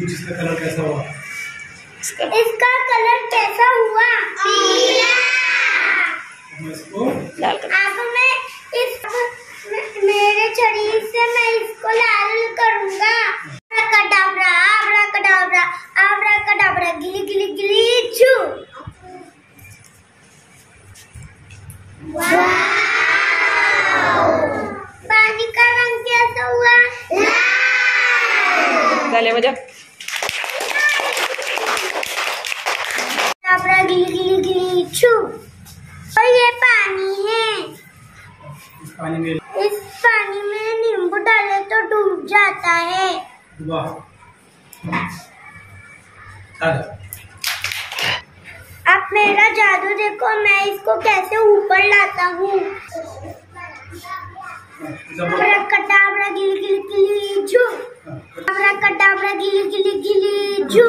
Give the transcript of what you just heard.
इसका कलर कैसा हुआ? इसका कलर कैसा हुआ? पीला। अब मैं मेरे शरीर से मैं इसको लाल करूंगा। आब्राकडाब्रा, आब्राकडाब्रा, आब्राकडाब्रा, गिली गिली गिली छू। पानी का रंग कैसा हुआ? गले बजा। आब्रा गिली गिली गिली छू। और ये पानी है। इस पानी में नींबू डाले तो डूब जाता है। वाह। अब मेरा जादू देखो, मैं इसको कैसे ऊपर लाता हूँ। आब्राकडाब्रा गिली गिली गिली छू। आब्राकडाब्रा गिली गिली गिली छू।